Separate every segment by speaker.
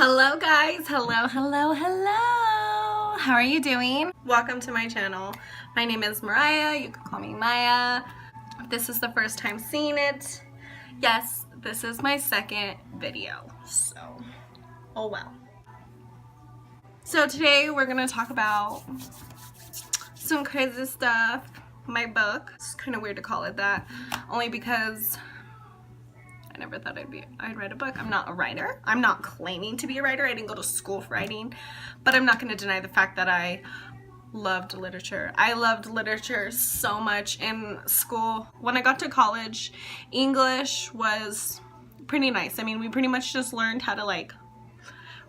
Speaker 1: Hello guys, hello. How are you doing? Welcome to my channel. My name is Mariah, you can call me Maya. If this is the first time seeing it, yes, this is my second video, so, oh well. So today we're gonna talk about some crazy stuff. My book, it's kind of weird to call it that, only because I never thought I'd write a book. I'm not a writer. I'm not claiming to be a writer. I didn't go to school for writing, but I'm not going to deny the fact that I loved literature. I loved literature so much in school. When I got to college, English was pretty nice. I mean, we pretty much just learned how to like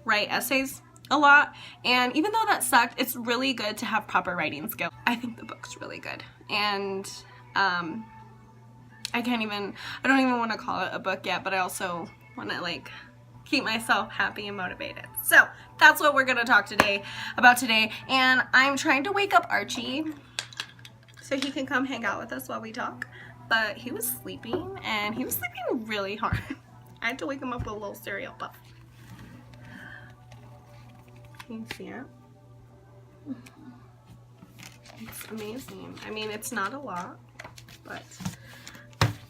Speaker 1: write essays a lot, and even though that sucked, it's really good to have proper writing skills. I think the book's really good, and I don't even want to call it a book yet, but I also want to like keep myself happy and motivated. So that's what we're going to talk about today. And I'm trying to wake up Archie so he can come hang out with us while we talk. But he was sleeping, and he was sleeping really hard. I had to wake him up with a little cereal puff. Can you see it? It's amazing. I mean, it's not a lot, but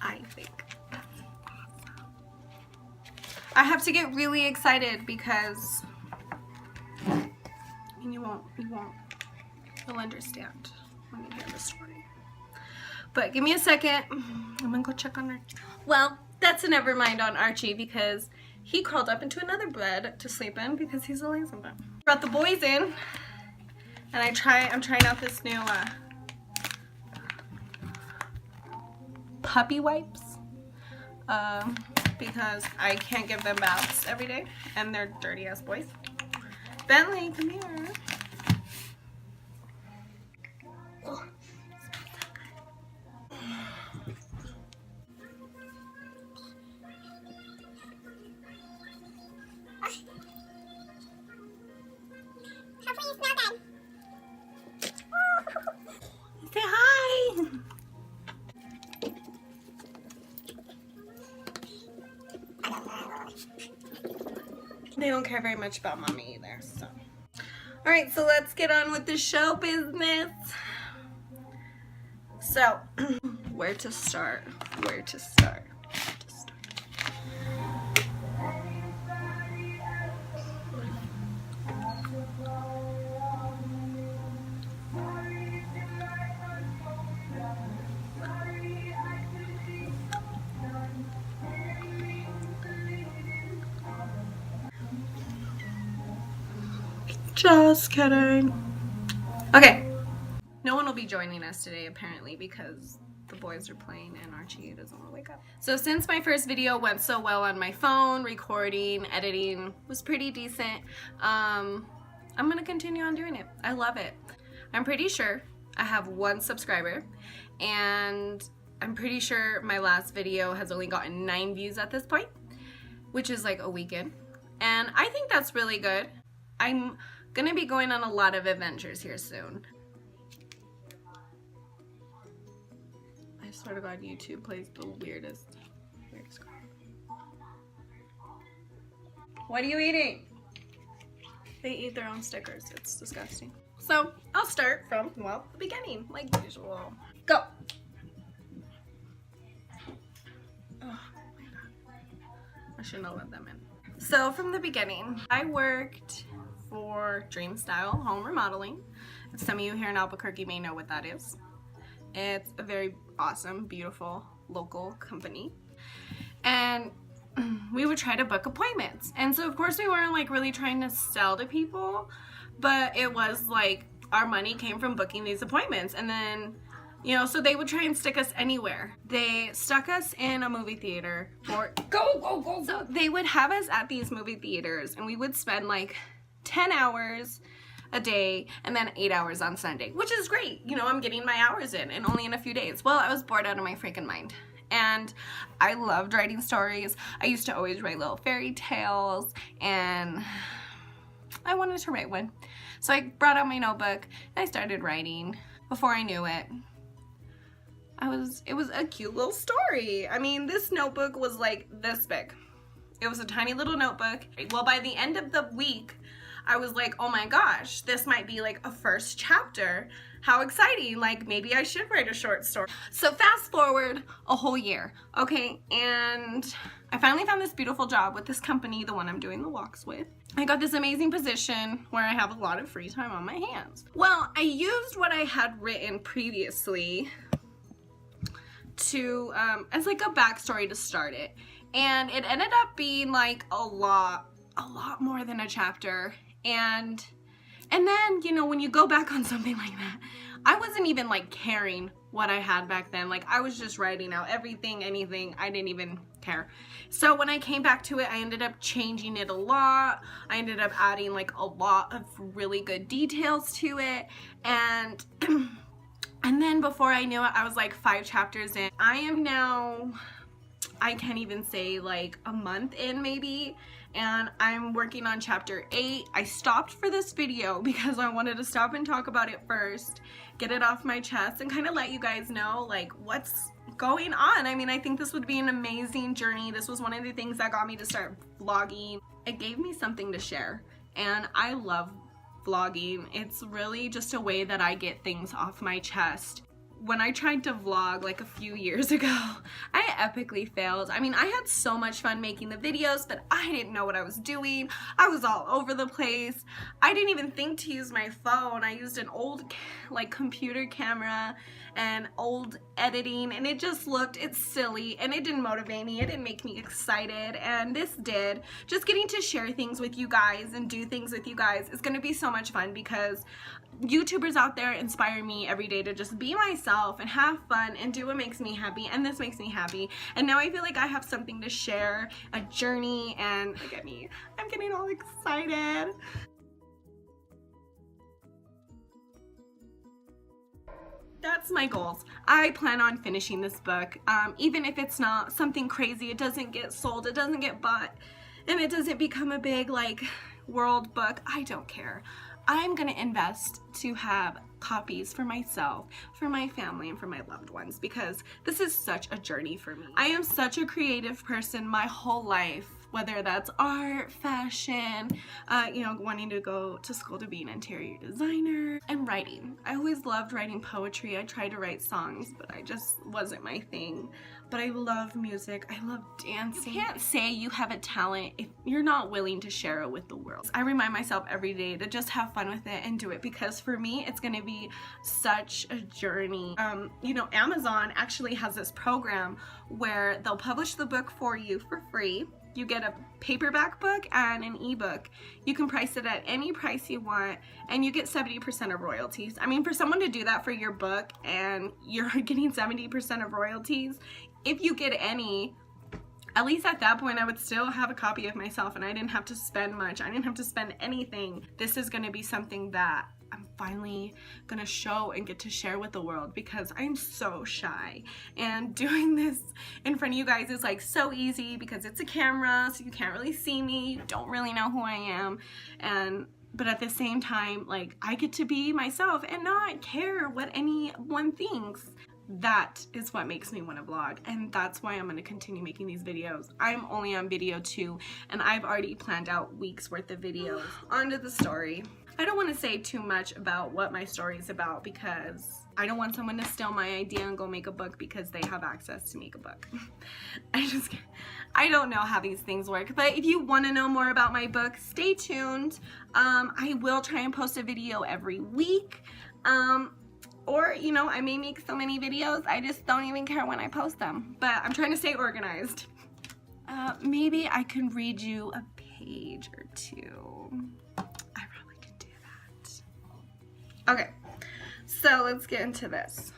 Speaker 1: I think that's awesome. I have to get really excited because, and you'll understand when you hear the story. But give me a second. I'm gonna go check on Archie. Well, that's a never mind on Archie because he crawled up into another bed to sleep in because he's a lazy bed. Brought the boys in, and I'm trying out this new puppy wipes because I can't give them baths every day and they're dirty ass boys. Bentley, come here. Oh, say hi. They don't care very much about mommy either, so. Alright, so let's get on with the show business. So, where to start? Just kidding. Okay. No one will be joining us today apparently because the boys are playing and Archie doesn't want to wake up. So since my first video went so well on my phone, recording, editing was pretty decent, I'm gonna continue on doing it. I love it. I'm pretty sure I have 1 subscriber, and I'm pretty sure my last video has only gotten 9 views at this point, which is like a weekend. And I think that's really good. I'm gonna be going on a lot of adventures here soon. I swear to God, YouTube plays the weirdest crap. What are you eating? They eat their own stickers. It's disgusting. So I'll start from, well, the beginning, like usual. Go. Oh my God. I shouldn't have let them in. So from the beginning, I worked for Dream Style Home Remodeling. Some of you here in Albuquerque may know what that is. It's a very awesome, beautiful local company, and we would try to book appointments. And so of course we weren't like really trying to sell to people, but it was like our money came from booking these appointments. And then, you know, so they would try and stick us anywhere. They stuck us in a movie theater for go. So they would have us at these movie theaters, and we would spend like 10 hours a day and then 8 hours on Sunday, which is great. You know, I'm getting my hours in and only in a few days. Well, I was bored out of my freaking mind. And I loved writing stories. I used to always write little fairy tales, and I wanted to write one. So I brought out my notebook and I started writing. Before I knew it, it was a cute little story. I mean, this notebook was like this big. It was a tiny little notebook. Well, by the end of the week, I was like, oh my gosh, this might be like a first chapter. How exciting. Like, maybe I should write a short story. So fast forward a whole year, okay? And I finally found this beautiful job with this company, the one I'm doing the walks with. I got this amazing position where I have a lot of free time on my hands. Well, I used what I had written previously to, as like a backstory to start it. And it ended up being like a lot more than a chapter. And then, you know, when you go back on something like that, I wasn't even like caring what I had back then. Like, I was just writing out everything, anything. I didn't even care. So when I came back to it, I ended up changing it a lot. I ended up adding like a lot of really good details to it. And then before I knew it, I was like 5 chapters in. I am now, I can't even say like a month in maybe, and I'm working on chapter 8. I stopped for this video because I wanted to stop and talk about it first, get it off my chest, and kind of let you guys know like what's going on. I mean, I think this would be an amazing journey. This was one of the things that got me to start vlogging. It gave me something to share, and I love vlogging. It's really just a way that I get things off my chest. When I tried to vlog like a few years ago, I epically failed. I mean, I had so much fun making the videos, but I didn't know what I was doing. I was all over the place. I didn't even think to use my phone. I used an old like computer camera and old editing, and it's silly, and it didn't motivate me. It didn't make me excited, and this did. Just getting to share things with you guys and do things with you guys is gonna be so much fun, because YouTubers out there inspire me every day to just be myself and have fun and do what makes me happy, and this makes me happy. And now I feel like I have something to share, a journey, and look at me, I'm getting all excited. That's my goals. I plan on finishing this book, even if it's not something crazy, it doesn't get sold, it doesn't get bought, and it doesn't become a big like world book. I don't care. I'm gonna invest to have copies for myself, for my family, and for my loved ones, because this is such a journey for me. I am such a creative person my whole life, whether that's art, fashion, you know, wanting to go to school to be an interior designer, and writing. I always loved writing poetry. I tried to write songs, but I just wasn't my thing. But I love music. I love dancing. You can't say you have a talent if you're not willing to share it with the world. I remind myself every day to just have fun with it and do it, because for me, it's gonna be such a journey. You know, Amazon actually has this program where they'll publish the book for you for free. You get a paperback book and an ebook. You can price it at any price you want, and you get 70% of royalties. I mean, for someone to do that for your book and you're getting 70% of royalties, if you get any, at least at that point I would still have a copy of myself, and I didn't have to spend much. I didn't have to spend anything. This is gonna be something that I'm finally gonna show and get to share with the world, because I'm so shy, and doing this in front of you guys is like so easy because it's a camera, so you can't really see me, you don't really know who I am, but at the same time, like, I get to be myself and not care what anyone thinks. That is what makes me want to vlog, and that's why I'm going to continue making these videos. I'm only on video 2, and I've already planned out weeks worth of videos. On to the story. I don't want to say too much about what my story is about, because I don't want someone to steal my idea and go make a book because they have access to make a book. I don't know how these things work, but if you want to know more about my book, stay tuned. I will try and post a video every week. Or, you know, I may make so many videos, I just don't even care when I post them. But I'm trying to stay organized. Maybe I can read you a page or 2. I probably can do that. Okay, so let's get into this.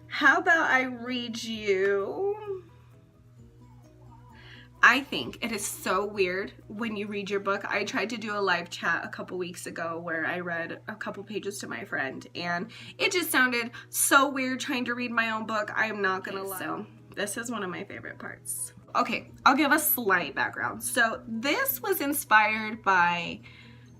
Speaker 1: How about I read you... I think it is so weird when you read your book. I tried to do a live chat a couple weeks ago where I read a couple pages to my friend, and it just sounded so weird trying to read my own book. I am not gonna lie. So this is one of my favorite parts. Okay, I'll give a slight background. So this was inspired by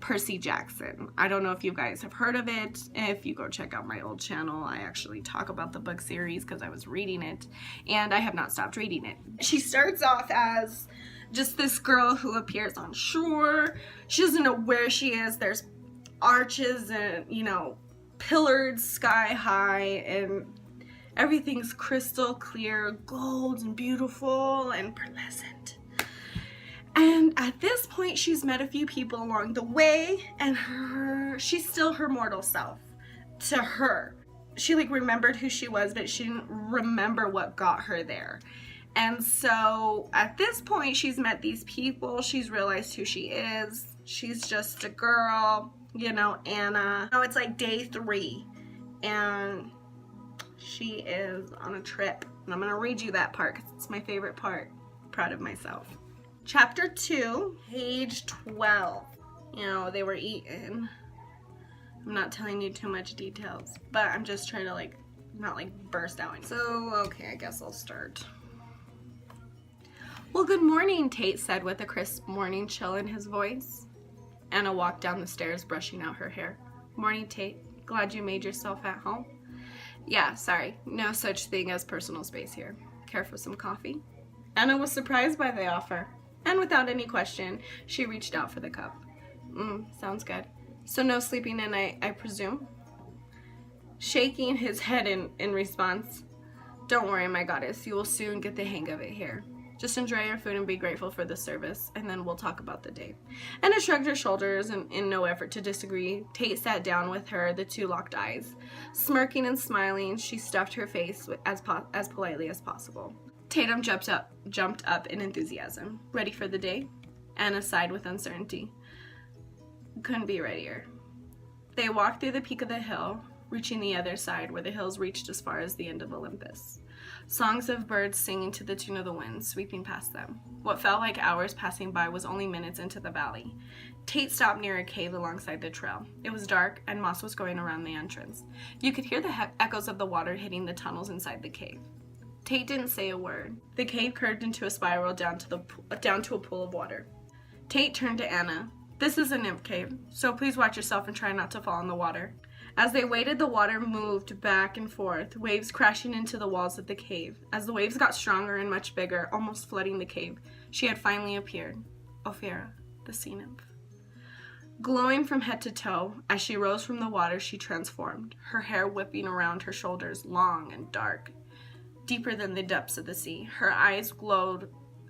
Speaker 1: Percy Jackson. I don't know if you guys have heard of it. If you go check out my old channel, I actually talk about the book series because I was reading it, and I have not stopped reading it. She starts off as just this girl who appears on shore. She doesn't know where she is. There's arches and, you know, pillared sky high, and everything's crystal clear, gold and beautiful and pearlescent. And at this point, she's met a few people along the way, and she's still her mortal self to her. She like remembered who she was, but she didn't remember what got her there. And so at this point, she's met these people. She's realized who she is. She's just a girl, you know, Anna. Now it's like day 3, and she is on a trip. And I'm gonna read you that part because it's my favorite part. Proud of myself. Chapter 2, page 12. You know, they were eaten. I'm not telling you too much details, but I'm just trying to like, not like burst out. So, okay, I guess I'll start. Well, good morning, Tate said with a crisp morning chill in his voice. Anna walked down the stairs, brushing out her hair. Morning, Tate. Glad you made yourself at home. Yeah, sorry. No such thing as personal space here. Care for some coffee? Anna was surprised by the offer, and without any question, she reached out for the cup. Sounds good. So no sleeping in, I presume? Shaking his head in response. Don't worry, my goddess. You will soon get the hang of it here. Just enjoy your food and be grateful for the service, and then we'll talk about the day. Anna shrugged her shoulders, and in no effort to disagree, Tate sat down with her, the two locked eyes. Smirking and smiling, she stuffed her face as politely as possible. Tatum jumped up in enthusiasm. Ready for the day? Anna sighed with uncertainty. Couldn't be readier. They walked through the peak of the hill, reaching the other side where the hills reached as far as the end of Olympus. Songs of birds singing to the tune of the wind sweeping past them. What felt like hours passing by was only minutes into the valley. Tate stopped near a cave alongside the trail. It was dark, and moss was growing around the entrance. You could hear the echoes of the water hitting the tunnels inside the cave. Tate didn't say a word. The cave curved into a spiral down to a pool of water. Tate turned to Anna. This is a nymph cave, so please watch yourself and try not to fall in the water. As they waited, the water moved back and forth, waves crashing into the walls of the cave. As the waves got stronger and much bigger, almost flooding the cave, she had finally appeared. Ophira, the sea nymph. Glowing from head to toe, as she rose from the water, she transformed, her hair whipping around her shoulders, long and dark, deeper than the depths of the sea. Her eyes glowed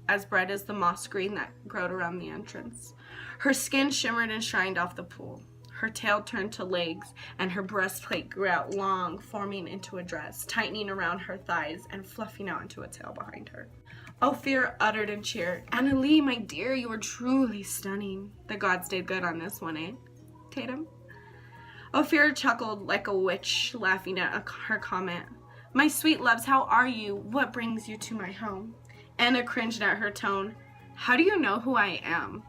Speaker 1: as bright as the moss green that growed around the entrance. Her skin shimmered and shined off the pool. Her tail turned to legs, and her breastplate grew out long, forming into a dress, tightening around her thighs and fluffing out into a tail behind her. Ophir uttered and cheered. Anna Lee, my dear, you are truly stunning. The gods did good on this one, eh, Tatum? Ophir chuckled like a witch, laughing at her comment. My sweet loves, how are you? What brings you to my home? Anna cringed at her tone. How do you know who I am?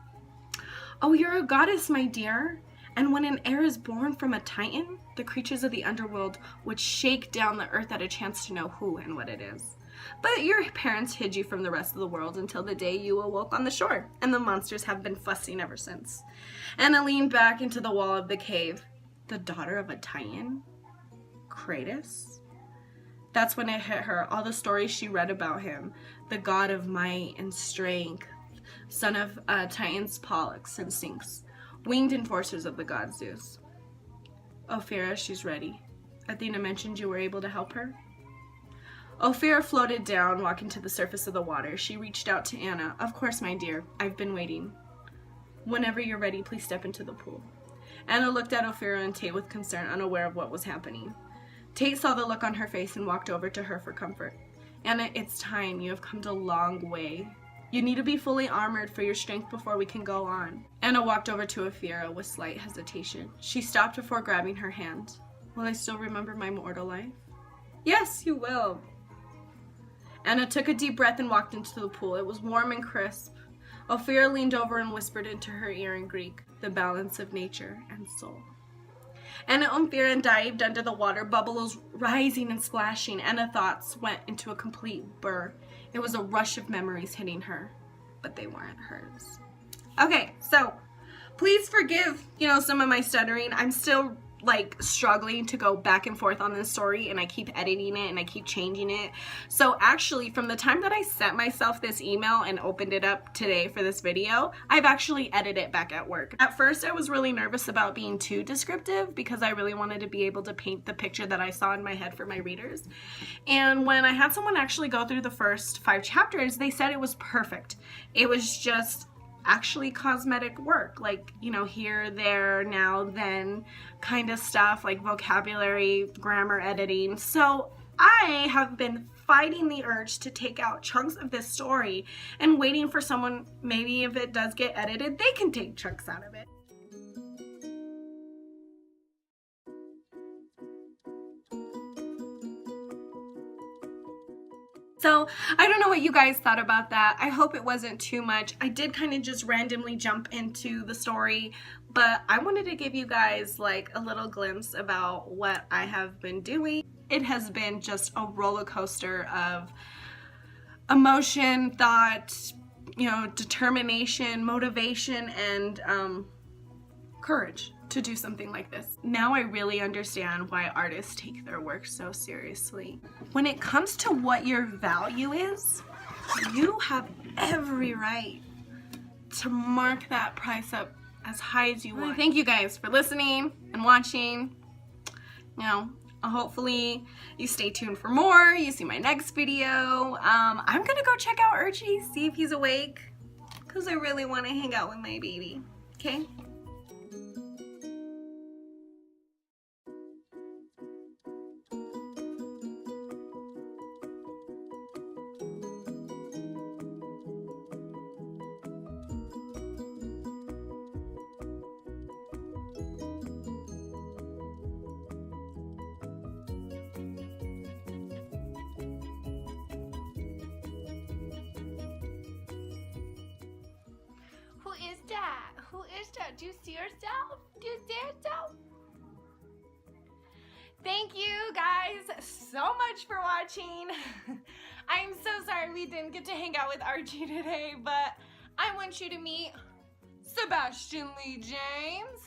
Speaker 1: Oh, you're a goddess, my dear. And when an heir is born from a titan, the creatures of the underworld would shake down the earth at a chance to know who and what it is. But your parents hid you from the rest of the world until the day you awoke on the shore, and the monsters have been fussing ever since. Anna leaned back into the wall of the cave. The daughter of a titan? Kratos? That's when it hit her, all the stories she read about him, the god of might and strength, son of titans Pollux and Sphinx, winged enforcers of the god Zeus. Ophira, she's ready. Athena mentioned you were able to help her? Ophira floated down, walking to the surface of the water. She reached out to Anna. Of course, my dear. I've been waiting. Whenever you're ready, please step into the pool. Anna looked at Ophira and Tate with concern, unaware of what was happening. Tate saw the look on her face and walked over to her for comfort. Anna, it's time. You have come a long way. You need to be fully armored for your strength before we can go on. Anna walked over to Ophira with slight hesitation. She stopped before grabbing her hand. Will I still remember my mortal life? Yes, you will. Anna took a deep breath and walked into the pool. It was warm and crisp. Ophira leaned over and whispered into her ear in Greek, the balance of nature and soul. Anna and Ophira dived under the water, bubbles rising and splashing. Anna's thoughts went into a complete blur. It was a rush of memories hitting her, but they weren't hers. Okay, so Please forgive, you know, some of my stuttering. I'm still like struggling to go back and forth on this story, and I keep editing it and I keep changing it. So actually, from the time that I sent myself this email and opened it up today for this video, I've actually edited it back at work. At first I was really nervous about being too descriptive because I really wanted to be able to paint the picture that I saw in my head for my readers. And when I had someone actually go through the first 5 chapters, they said it was perfect. It was just actually cosmetic work, like, you know, here, there, now, then kind of stuff, like vocabulary, grammar editing. So I have been fighting the urge to take out chunks of this story and waiting for someone, maybe if it does get edited, they can take chunks out of it. So I don't know what you guys thought about that. I hope it wasn't too much. I did kind of just randomly jump into the story, but I wanted to give you guys like a little glimpse about what I have been doing. It has been just a roller coaster of emotion, thought, you know, determination, motivation, and courage to do something like this. Now I really understand why artists take their work so seriously. When it comes to what your value is, you have every right to mark that price up as high as you want. Thank you guys for listening and watching. You know, hopefully you stay tuned for more. You see my next video. I'm gonna go check out Archie, see if he's awake, because I really want to hang out with my baby. Okay?
Speaker 2: Who is that? Who is that? Do you see yourself? Do you see yourself? Thank you guys so much for watching. I'm so sorry we didn't get to hang out with Archie today, but I want you to meet Sebastian Lee James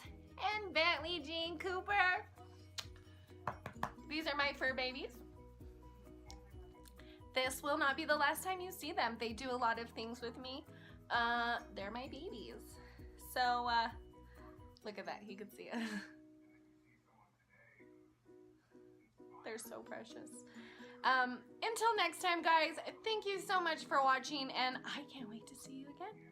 Speaker 2: and Bentley Jean Cooper. These are my fur babies. This will not be the last time you see them. They do a lot of things with me. They're my babies. So, look at that, he could see it. They're so precious. Until next time, guys, thank you so much for watching, and I can't wait to see you again.